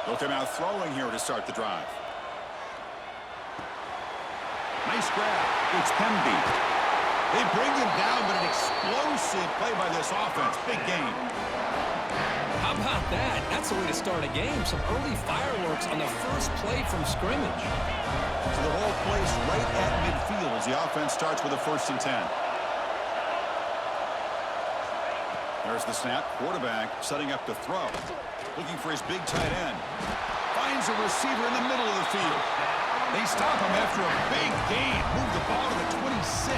They'll come out throwing here to start the drive. Nice grab. It's Pemby. They bring him down, but an explosive play by this offense. Big game. How about that? That's the way to start a game. Some early fireworks on the first play from scrimmage. So the ball placed right at midfield as the offense starts with a 1st and 10. There's the snap. Quarterback setting up to throw. Looking for his big tight end. Finds a receiver in the middle of the field. They stop him after a big gain. Move the ball to the 26.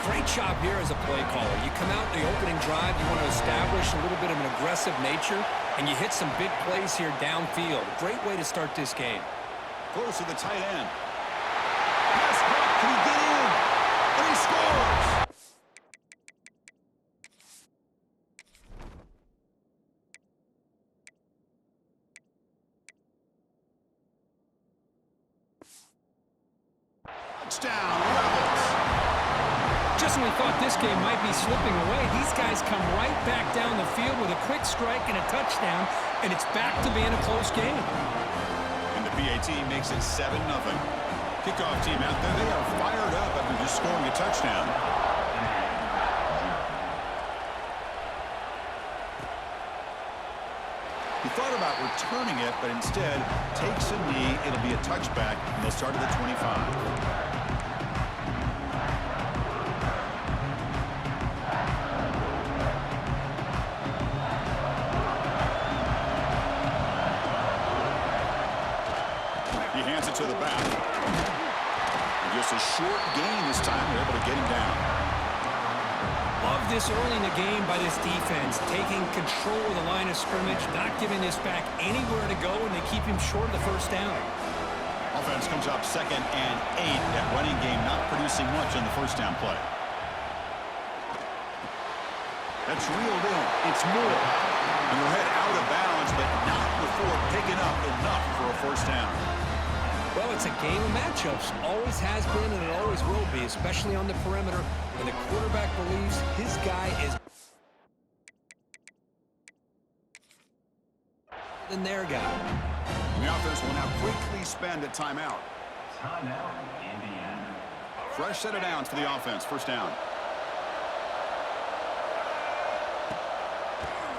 Great job here as a play caller. You come out in the opening drive, you want to establish a little bit of an aggressive nature, and you hit some big plays here downfield. Great way to start this game. Close to the tight end. Pass block. Can he get in? And he scores. Touchdown, Rebels. Just when we thought this game might be slipping away, these guys come right back down the field with a quick strike and a touchdown, and it's back to being a close game. And the PAT makes it 7-0. Kickoff team out there, they are fired up after just scoring a touchdown. He thought about returning it, but instead takes a knee. It'll be a touchback, and they'll start at the 25. To the back. And just a short gain this time. They're able to get him down. Love this early in the game by this defense, taking control of the line of scrimmage, not giving this back anywhere to go, and they keep him short of the 1st down. Offense comes up 2nd and 8. That running game not producing much on the 1st down play. That's reeled in. It's Moore. And he'll head out of bounds, but not before picking up enough for a 1st down. Well, it's a game of matchups. Always has been and it always will be, especially on the perimeter when the quarterback believes his guy is than their guy. And the offense will now quickly spend a timeout. Timeout, Indiana. Fresh set of downs for the offense. 1st down.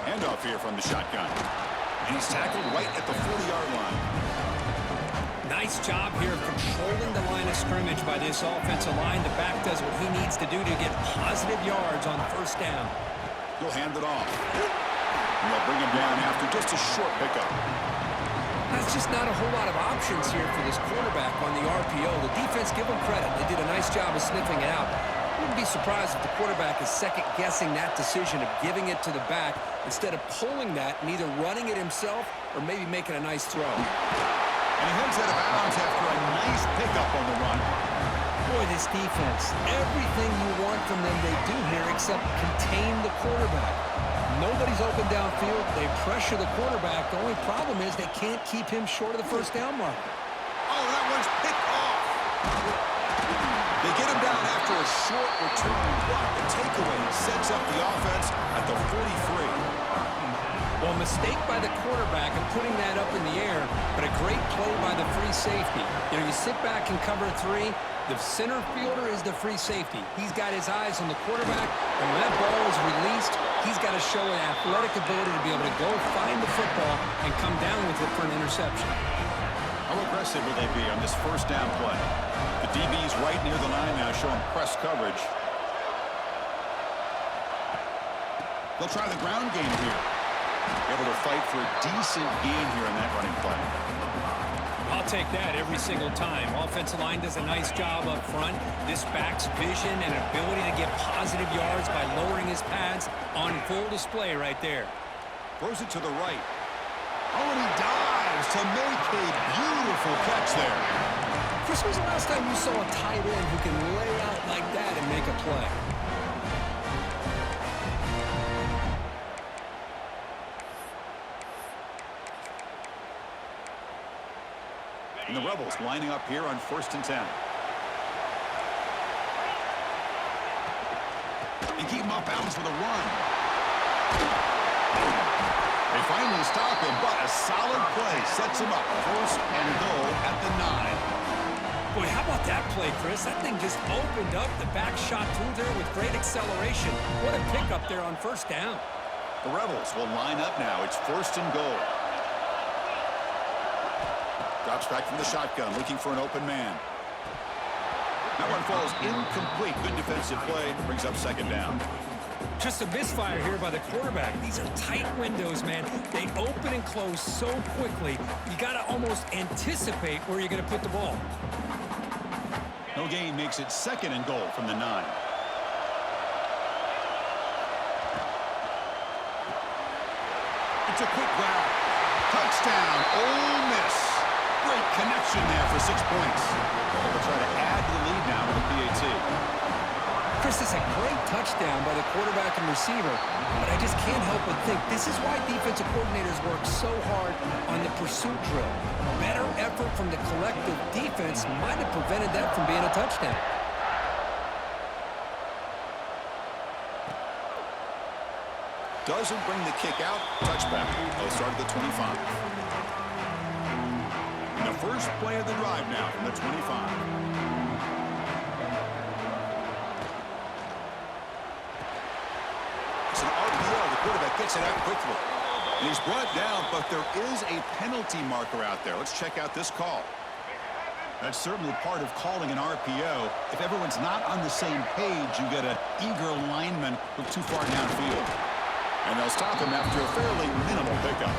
Handoff here from the shotgun. And he's tackled right at the 40-yard line. Nice job here of controlling the line of scrimmage by this offensive line. The back does what he needs to do to get positive yards on 1st down. He'll hand it off. And they'll bring him down after just a short pickup. That's just not a whole lot of options here for this quarterback on the RPO. The defense, give them credit. They did a nice job of sniffing it out. Wouldn't be surprised if the quarterback is second-guessing that decision of giving it to the back instead of pulling that and either running it himself or maybe making a nice throw. And he heads out of bounds after a nice pickup on the run. Boy, this defense, everything you want from them they do here except contain the quarterback. Nobody's open downfield. They pressure the quarterback. The only problem is they can't keep him short of the 1st down marker. Oh, that one's picked off. They get him down after a short return, but the takeaway sets up the offense at the 43. Well, a mistake by the quarterback and putting that up in the air, but a great play by the free safety. You know, you sit back and cover 3. The center fielder is the free safety. He's got his eyes on the quarterback, and when that ball is released, he's got to show an athletic ability to be able to go find the football and come down with it for an interception. How aggressive will they be on this 1st down play? The DB's right near the line now showing press coverage. They'll try the ground game here. Able to fight for a decent gain here in that running play. I'll take that every single time. Offensive line does a nice job up front. This back's vision and ability to get positive yards by lowering his pads on full display right there. Throws it to the right. Oh, and he dives to make a beautiful catch there. Chris, when was the last time you saw a tight end who can lay out like that and make a play? And the Rebels lining up here on 1st and 10. And keep him off balance with a run. They finally stop him, but a solid play sets him up. First and goal at the 9. Boy, how about that play, Chris? That thing just opened up. The back shot through there with great acceleration. What a pickup there on first down. The Rebels will line up now. It's first and goal. Drops back from the shotgun, looking for an open man. That one falls incomplete. Good defensive play. Brings up second down. Just a misfire here by the quarterback. These are tight windows, man. They open and close so quickly. You got to almost anticipate where you're going to put the ball. No gain makes it second and goal from the 9. It's a quick grab. Touchdown, Ole Miss. Great connection there for 6 points. They'll try to add to the lead now with the PAT. Chris, this is a great touchdown by the quarterback and receiver, but I just can't help but think this is why defensive coordinators work so hard on the pursuit drill. Better effort from the collective defense might have prevented that from being a touchdown. Doesn't bring the kick out. Touchback. They'll start at the 25. And the first play of the drive now from the 25. It's an RPO. The quarterback gets it out quickly. And he's brought down, but there is a penalty marker out there. Let's check out this call. That's certainly part of calling an RPO. If everyone's not on the same page, you get an eager lineman look too far downfield. And they'll stop him after a fairly minimal pickup.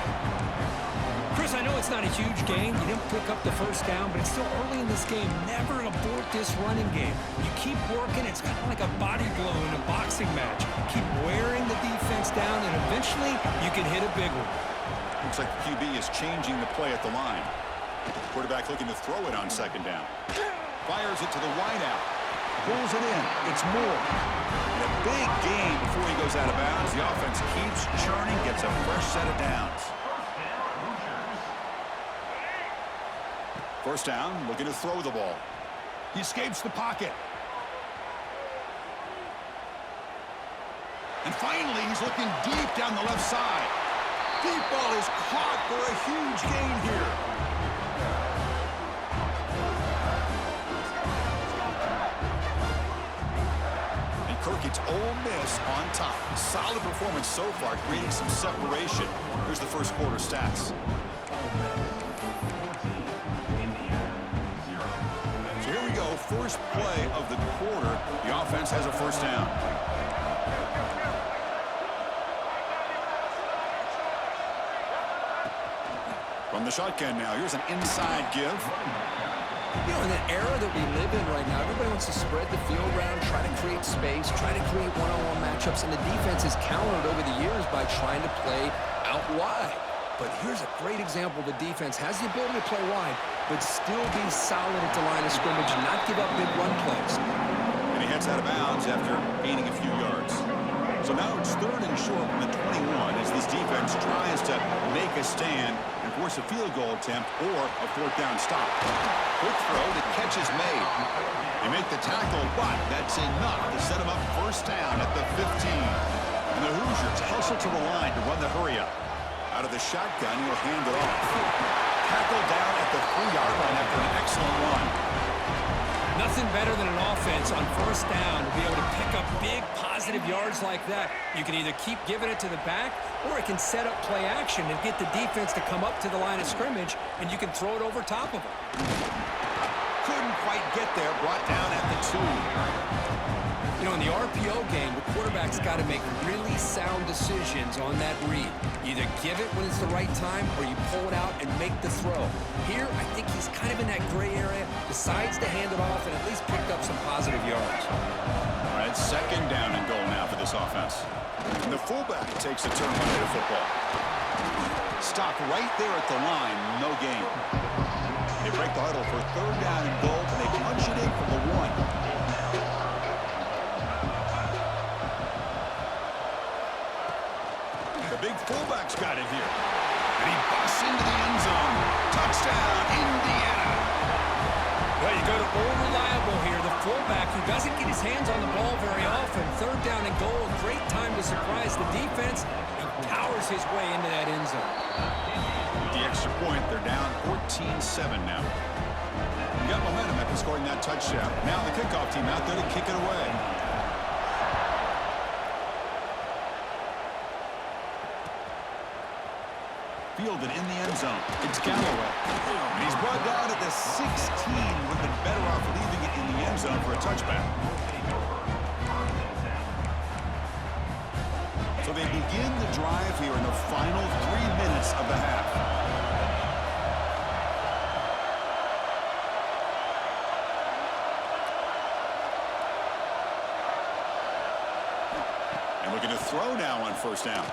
Chris, I know it's not a huge gain. You didn't pick up the first down, but it's still early in this game. Never abort this running game. You keep working. It's kind of like a body blow in a boxing match. Keep wearing the defense down, and eventually you can hit a big one. Looks like the QB is changing the play at the line. Quarterback looking to throw it on second down. Fires it to the wideout. Pulls it in. It's Moore. And a big gain before he goes out of bounds. The offense keeps churning, gets a fresh set of downs. First down, looking to throw the ball. He escapes the pocket. And finally, he's looking deep down the left side. Deep ball is caught for a huge gain here. And Kirk, it's Ole Miss on top. Solid performance so far, creating some separation. Here's the first quarter stats. So here we go, first play of the quarter. The offense has a first down. From the shotgun now, here's an inside give. You know, in the era that we live in right now, everybody wants to spread the field around, try to create space, try to create one-on-one matchups, and the defense has countered over the years by trying to play out wide. But here's a great example. The defense has the ability to play wide, but still be solid at the line of scrimmage and not give up big run plays. And he heads out of bounds after gaining a few yards. So now it's third and short from the 21 as this defense tries to make a stand and force a field goal attempt or a fourth down stop. Quick throw, the catch is made. They make the tackle, but that's enough to set him up first down at the 15. And the Hoosiers hustle to the line to run the hurry up. Out of the shotgun, he'll hand it off. Tackle down at the 3-yard line after an excellent run. Nothing better than an offense on first down to be able to pick up big positive yards like that. You can either keep giving it to the back, or it can set up play action and get the defense to come up to the line of scrimmage, and you can throw it over top of them. Couldn't quite get there, brought down at the 2. You know, in the RPO game, the quarterback's got to make really sound decisions on that read. Either give it when it's the right time, or you pull it out and make the throw. Here, I think he's kind of in that gray area, decides to hand it off, and at least picked up some positive yards. All right, second down and goal now for this offense. And the fullback takes a turn Monday to football. Stop right there at the line, no gain. They break the huddle for third down and goal, and they punch it in from the 1. The big fullback's got it here. And he busts into the end zone. Touchdown, Indiana. Well, you go to old reliable here, the fullback who doesn't get his hands on the ball very often. Third down and goal, a great time to surprise the defense and powers his way into that end zone. With the extra point, they're down 14-7 now. You got momentum after scoring that touchdown. Now the kickoff team out there to kick it away. Fielded in the end zone. It's Galloway. And he's brought down at the 16. Would have been better off leaving it in the end zone for a touchback. So they begin the drive here in the final 3 minutes of the half. And looking to throw now on first down.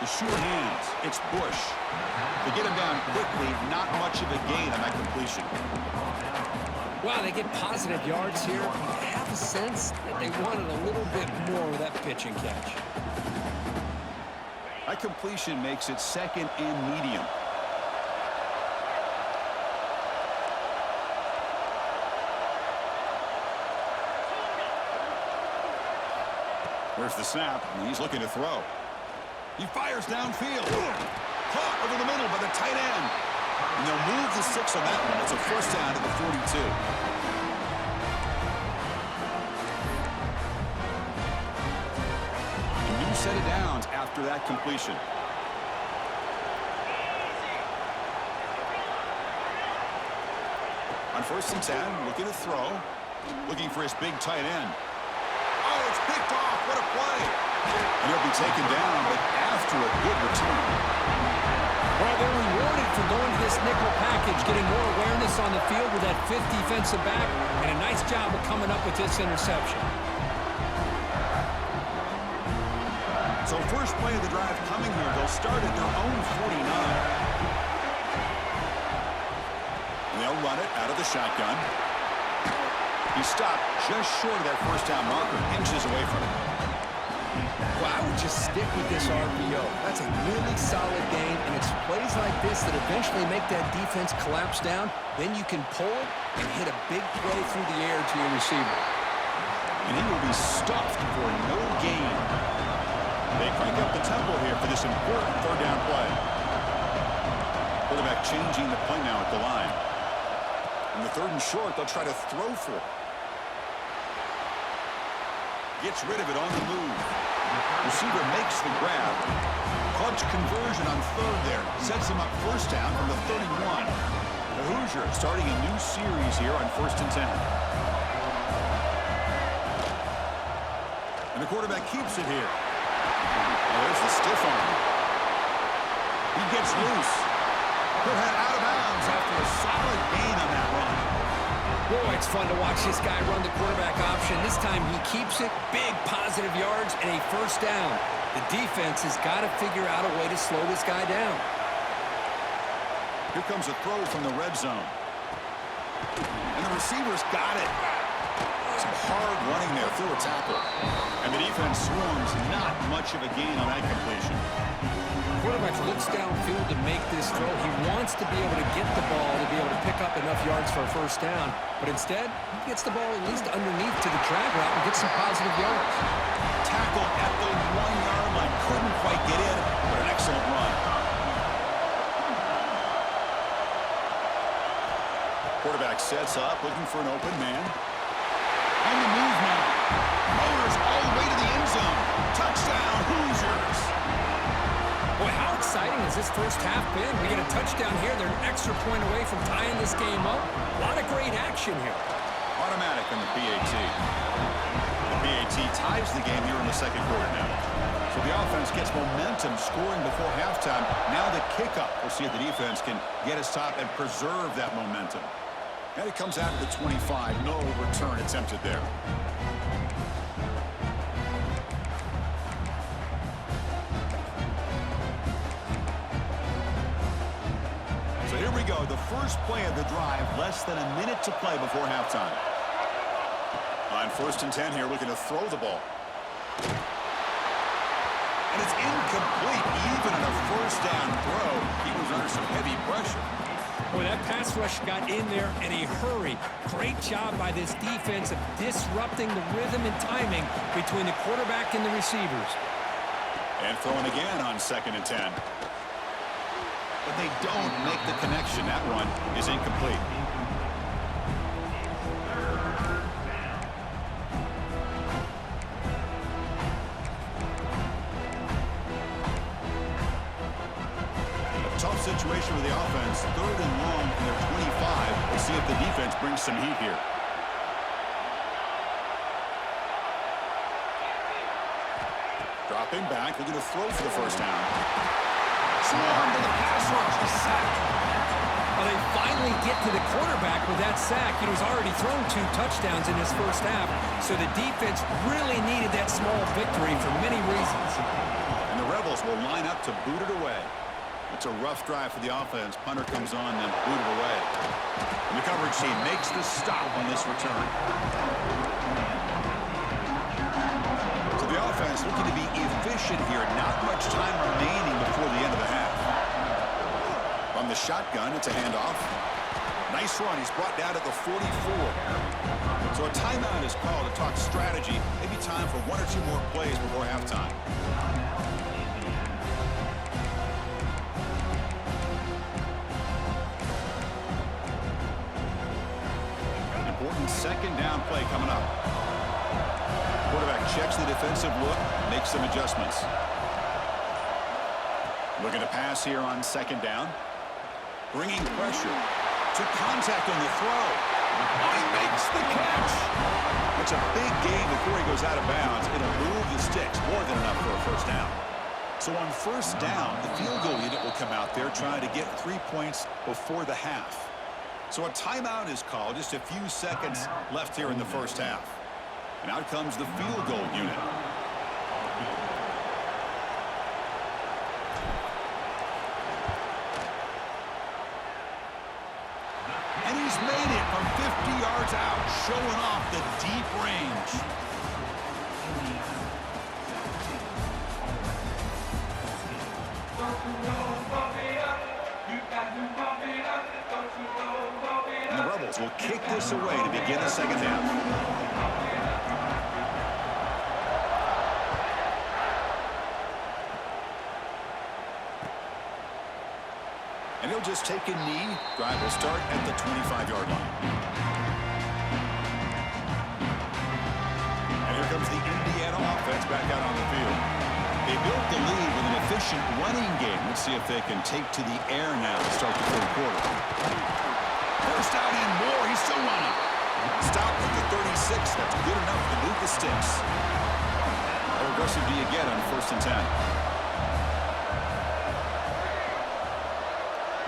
The sure hands. It's Bush. They get him down quickly. Not much of a gain on that completion. Wow, they get positive yards here. I have a sense that they wanted a little bit more with that pitch and catch. That completion makes it second and medium. There's the snap, and he's looking to throw. He fires downfield. Caught over the middle by the tight end. And they'll move the 6 on that one. It's a first down to the 42. A new set of downs after that completion. On first and 10, looking to throw. Looking for his big tight end. Oh, it's picked off. What a play. And he'll be taken down, but after a good return. Well, they're rewarded for going to this nickel package, getting more awareness on the field with that 5th defensive back, and a nice job of coming up with this interception. So first play of the drive coming here. They'll start at their own 49. And they'll run it out of the shotgun. He stopped just short of that first down marker, inches away from it. Well, I would just stick with this RPO. That's a really solid game, and it's plays like this that eventually make that defense collapse down. Then you can pull it and hit a big play through the air to your receiver. And he will be stuffed for no gain. They crank up the tempo here for this important third down play. Quarterback changing the play now at the line. In the 3rd and short, they'll try to throw for it. Gets rid of it on the move. Receiver makes the grab. Clutch conversion on 3rd there. Sets him up first down from the 31. The Hoosier starting a new series here on 1st and 10. And the quarterback keeps it here. Oh, there's the stiff arm. He gets loose. Put head out of bounds after a solid gain on that run. Boy, it's fun to watch this guy run the quarterback option. This time he keeps it, big positive yards, and a first down. The defense has got to figure out a way to slow this guy down. Here comes a throw from the red zone. And the receiver's got it. Some hard running there through a tackle. And the defense swarms, not much of a gain on that completion. Quarterback looks downfield to make this throw. He wants to be able to get the ball to be able to pick up enough yards for a first down. But instead, he gets the ball at least underneath to the drag route and gets some positive yards. Tackle at the 1-yard line. Couldn't quite get in, but an excellent run. Quarterback sets up, looking for an open man. On the move now. Motors all the way to the end zone. Touchdown, Hoosiers. Boy, how exciting has this first half been? We get a touchdown here. They're an extra point away from tying this game up. A lot of great action here. Automatic on the PAT. The PAT ties the game here in the 2nd quarter now. So the offense gets momentum scoring before halftime. Now the kickoff. We'll see if the defense can get a stop and preserve that momentum. And it comes out to the 25. No return attempted there. So here we go. The first play of the drive. Less than a minute to play before halftime. On 1st and 10 here, looking to throw the ball. And it's incomplete. Even on a first down throw, he was under some heavy pressure. Boy, that pass rush got in there in a hurry. Great job by this defense of disrupting the rhythm and timing between the quarterback and the receivers. And throwing again on 2nd and 10. But they don't make the connection. That one is incomplete. A tough situation for the offense. 3rd and long from their 25. We'll see if the defense brings some heat here. Dropping back, looking to throw for the first down. Swarmed to the pass rush, a sack. Well, they finally get to the quarterback with that sack. He's already thrown 2 touchdowns in his first half, so the defense really needed that small victory for many reasons. And the Rebels will line up to boot it away. It's a rough drive for the offense. Punter comes on and boot it away. And the coverage team makes the stop on this return. The offense looking to be efficient here. Not much time remaining before the end of the half. From the shotgun, it's a handoff. Nice run. He's brought down at the 44. So a timeout is called to talk strategy. Maybe time for 1 or 2 more plays before halftime. Important 2nd down play coming up. Quarterback checks the defensive look, makes some adjustments. Looking to pass here on 2nd down. Bringing pressure to contact on the throw. Oh, he makes the catch. It's a big gain before he goes out of bounds. It'll move the sticks, more than enough for a first down. So on first down, the field goal unit will come out there trying to get 3 points before the half. So a timeout is called. Just a few seconds left here in the first half. And out comes the field goal unit. And he's made it from 50 yards out, showing off the deep range. And the Rebels will kick this away to begin the 2nd half. And he'll just take a knee. Drive will start at the 25-yard line. And here comes the Indiana offense back out on the field. They built the lead with an efficient running game. Let's see if they can take to the air now to start the 3rd quarter. First out and more. He's still running. Stop at the 36. That's good enough to move the sticks. How aggressive do you get on 1st and 10?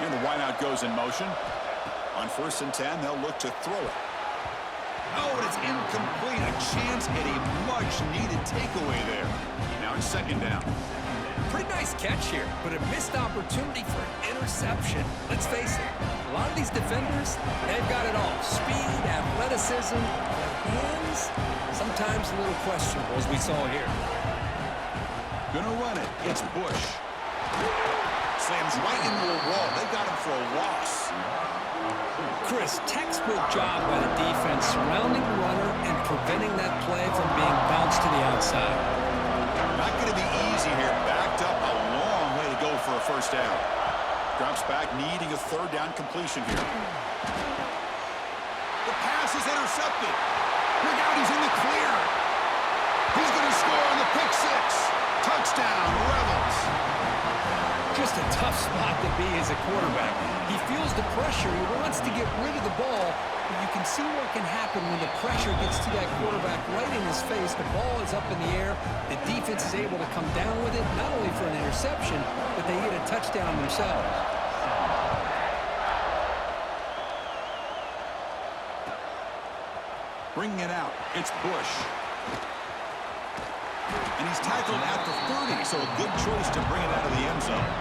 And the wideout goes in motion. On 1st and 10, they'll look to throw it. Oh, and it's incomplete. A chance at a much-needed takeaway there. Now it's 2nd down. Pretty nice catch here, but a missed opportunity for an interception. Let's face it, a lot of these defenders, they've got it all. Speed, athleticism, hands, sometimes a little questionable, as we saw here. Gonna run it. It's Bush. Slams right into a wall. They got him for a loss. Chris, textbook job by the defense surrounding the runner and preventing that play from being bounced to the outside. Not going to be easy here. Backed up a long way to go for a first down. Drops back, needing a 3rd down completion here. The pass is intercepted. Look out, he's in the clear. He's going to score on the pick 6. Touchdown, Rebels. Just a tough spot to be as a quarterback. He feels the pressure. He wants to get rid of the ball. But you can see what can happen when the pressure gets to that quarterback right in his face. The ball is up in the air. The defense is able to come down with it, not only for an interception, but they get a touchdown themselves. Bringing it out. It's Bush. And he's tackled at the 30, so a good choice to bring it out of the end zone.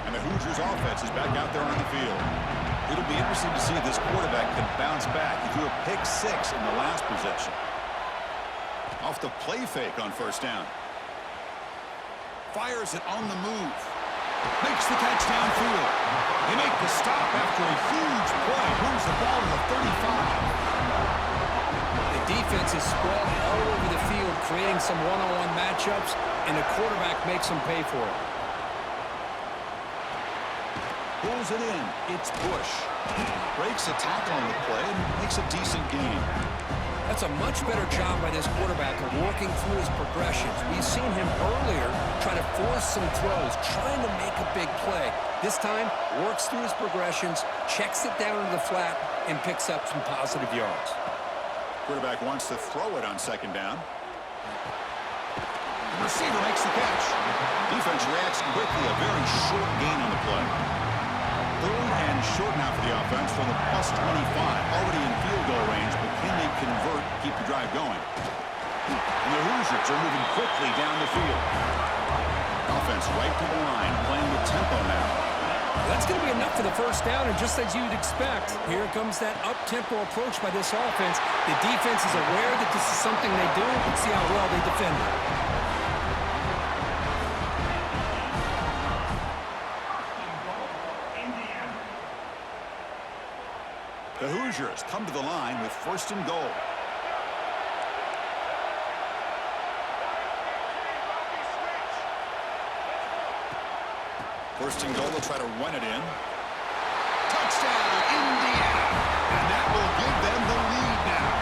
And the Hoosiers offense is back out there on the field. It'll be interesting to see if this quarterback can bounce back. He threw a pick 6 in the last possession. Off the play fake on 1st down. Fires it on the move. Makes the catch downfield. They make the stop after a huge play. Moves the ball to the 35. The defense is spread all over the field, creating some one-on-one matchups, and the quarterback makes them pay for it. Pulls it in. It's Bush. Breaks a tackle on the play and makes a decent gain. That's a much better job by this quarterback of working through his progressions. We've seen him earlier try to force some throws, trying to make a big play. This time, works through his progressions, checks it down to the flat, and picks up some positive yards. Quarterback wants to throw it on second down. The receiver makes the catch. Defense reacts quickly. A very short gain on the play. Third and short now for the offense from the +25. Already in field goal range, but can they convert, keep the drive going? And the Hoosiers are moving quickly down the field. Offense right to the line, playing with tempo now. That's going to be enough for the first down, and just as you'd expect, here comes that up-tempo approach by this offense. The defense is aware that this is something they do. Let's see how well they defend it. The Hoosiers come to the line with first and goal. First and goal, they'll try to run it in. Touchdown, Indiana! And that will give them the lead now.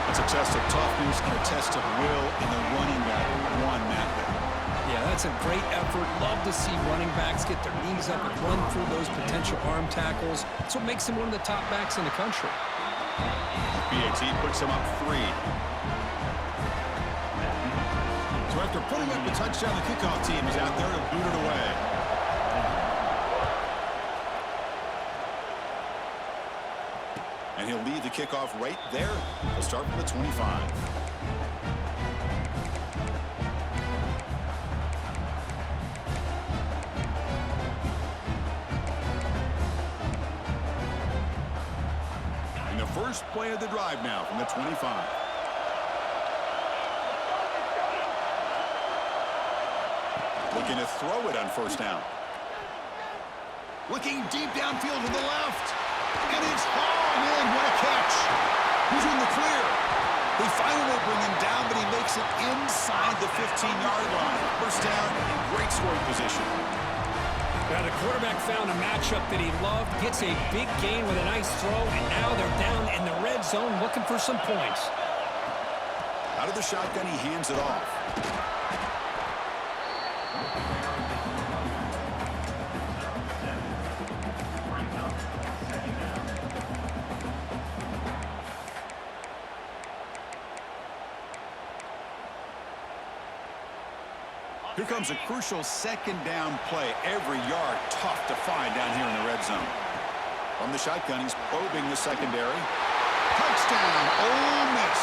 It's a test of toughness and a test of will in the running back one that day. Yeah, that's a great effort. Love to see running backs get their knees up and run through those potential arm tackles. That's what makes him one of the top backs in the country. BAT puts him up 3. So after putting up the touchdown, the kickoff team is out there to boot it away. And he'll lead the kickoff right there. He'll start from the 25. And the first play of the drive now from the 25. Looking to throw it on first down. Looking deep downfield to the left. And it's hauled in. What a catch. Who's in the clear? They finally bring him down, but he makes it inside the 15-yard line. First down in great scoring position. Now the quarterback found a matchup that he loved, gets a big gain with a nice throw, and now they're down in the red zone looking for some points. Out of the shotgun, he hands it off. Here comes a crucial second down play. Every yard tough to find down here in the red zone. From the shotgun, he's probing the secondary. Touchdown, Ole Miss.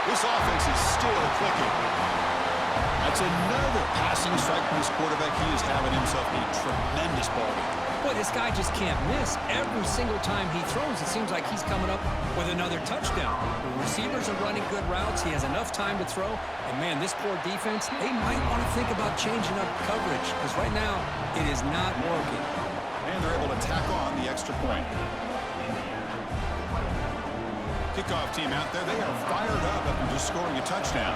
This offense is still clicking. That's another passing strike from this quarterback. He is having himself a tremendous ball game. Boy, this guy just can't miss. Every single time he throws, it seems like he's coming up with another touchdown. The receivers are running good routes. He has enough time to throw. And, man, this poor defense, they might want to think about changing up coverage because right now it is not working. And they're able to tack on the extra point. Kickoff team out there, they are fired up after just scoring a touchdown.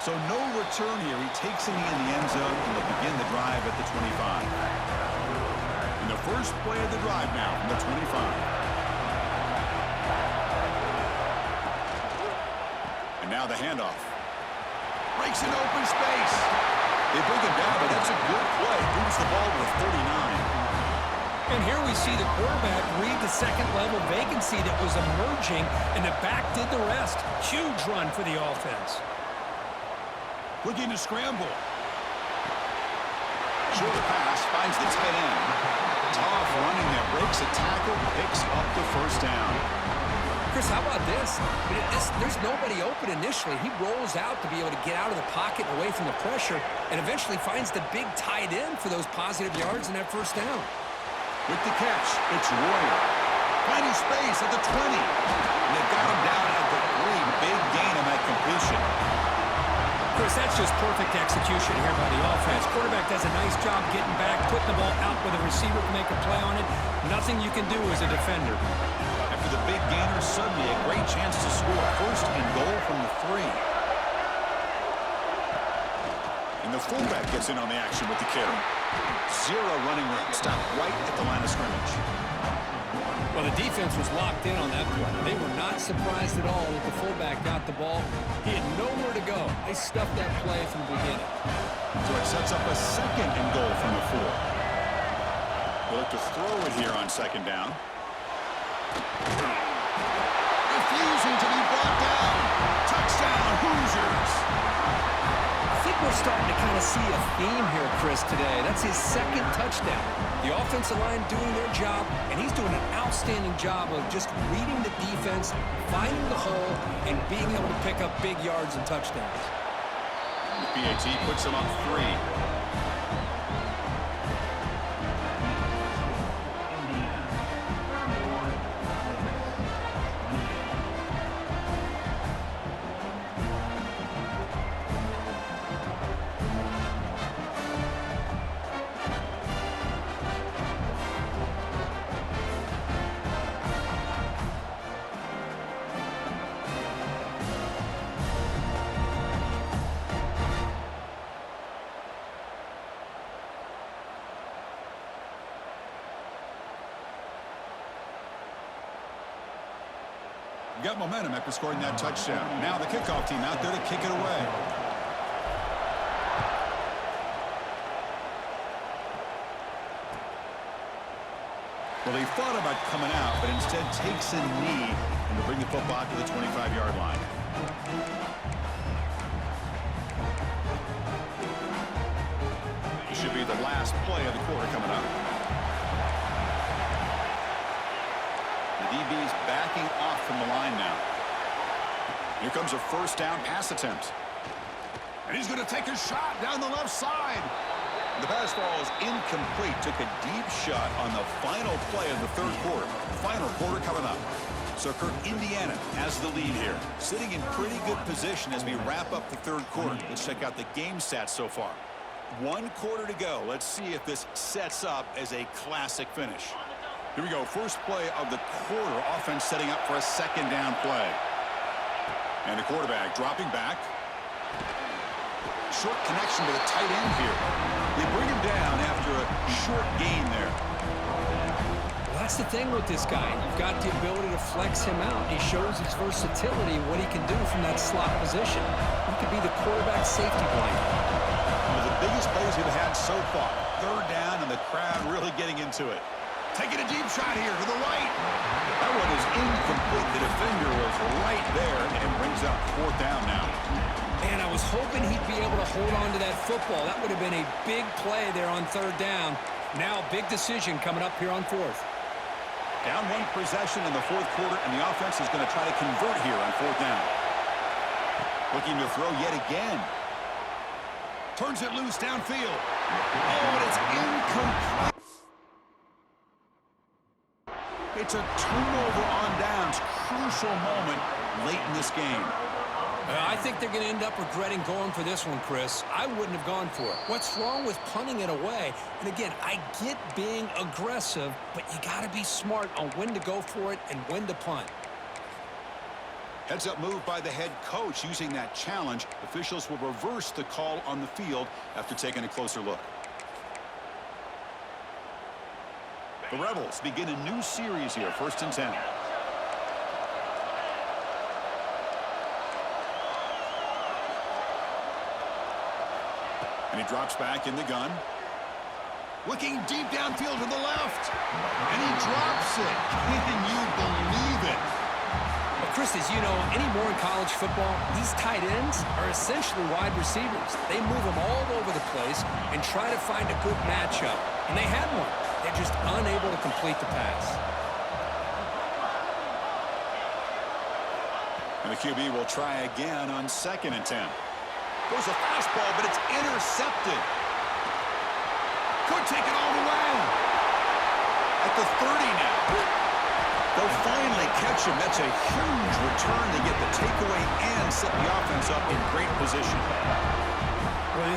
So no return here. He takes it in the end zone and will begin the drive at the 25. And the first play of the drive now from the 25. And now the handoff. Breaks an open space. They bring him down, but that's a good play. Moves the ball to the 39. And here we see the quarterback read the second-level vacancy that was emerging, and the back did the rest. Huge run for the offense. Looking to scramble. Short pass, finds the tight end. Tough running there, breaks a tackle, picks up the first down. Chris, how about this? There's nobody open initially. He rolls out to be able to get out of the pocket and away from the pressure, and eventually finds the big tight end for those positive yards in that first down. With the catch, it's Royer. Finding space at the 20. And they've got him down at the 3. Big gain on that completion. Chris, that's just perfect execution here by the offense. Quarterback does a nice job getting back, putting the ball out where the receiver can make a play on it. Nothing you can do as a defender. After the big gainer, suddenly a great chance to score. First and goal from the 3. And the fullback gets in on the action with the carry. 0 running room. Stopped right at the line of scrimmage. Well, the defense was locked in on that play. They were not surprised at all that the fullback got the ball. He had nowhere to go. They stuffed that play from the beginning. So it sets up a second and goal from the 4. We'll look to throw it here on second down. Refusing to be brought down. Touchdown, Hoosiers. I think we're starting to kind of see a theme here, Chris, today. That's his second touchdown. The offensive line doing their job, and he's doing an outstanding job of just reading the defense, finding the hole, and being able to pick up big yards and touchdowns. The PAT puts him up 3. Got momentum after scoring that touchdown. Now the kickoff team out there to kick it away. Well, he thought about coming out, but instead takes a knee and will bring the football to the 25-yard line. This should be the last play of the quarter coming up. DB's backing off from the line now. Here comes a first down pass attempt. And he's going to take a shot down the left side. The pass ball is incomplete. Took a deep shot on the final play of the third quarter. Final quarter coming up. So Kirk, Indiana has the lead here. Sitting in pretty good position as we wrap up the third quarter. Let's check out the game stats so far. 1 quarter to go. Let's see if this sets up as a classic finish. Here we go, first play of the quarter. Offense setting up for a second down play. And the quarterback dropping back. Short connection to the tight end here. They bring him down after a short gain there. Well, that's the thing with this guy. You've got the ability to flex him out. He shows his versatility, what he can do from that slot position. He could be the quarterback safety blanket. One of the biggest plays we've had so far. Third down and the crowd really getting into it. Taking a deep shot here to the right. That one is incomplete. The defender was right there, and it brings up fourth down now. Man, I was hoping he'd be able to hold on to that football. That would have been a big play there on third down. Now a big decision coming up here on fourth. Down 1 possession in the fourth quarter, and the offense is going to try to convert here on fourth down. Looking to throw yet again. Turns it loose downfield. Oh, and it's incomplete. It's a turnover on downs. Crucial moment late in this game. I think they're going to end up regretting going for this one, Chris. I wouldn't have gone for it. What's wrong with punting it away? And again, I get being aggressive, but you got to be smart on when to go for it and when to punt. Heads-up move by the head coach using that challenge. Officials will reverse the call on the field after taking a closer look. The Rebels begin a new series here, 1st and 10. And he drops back in the gun. Looking deep downfield to the left. And he drops it. Can you believe it? Well, Chris, as you know, anymore in college football, these tight ends are essentially wide receivers. They move them all over the place and try to find a good matchup. And they had one. They're just unable to complete the pass. And the QB will try again on 2nd and 10. Goes a fastball, but it's intercepted. Could take it all the way. At the 30 now. They'll finally catch him. That's a huge return to get the takeaway and set the offense up in great position. Well, this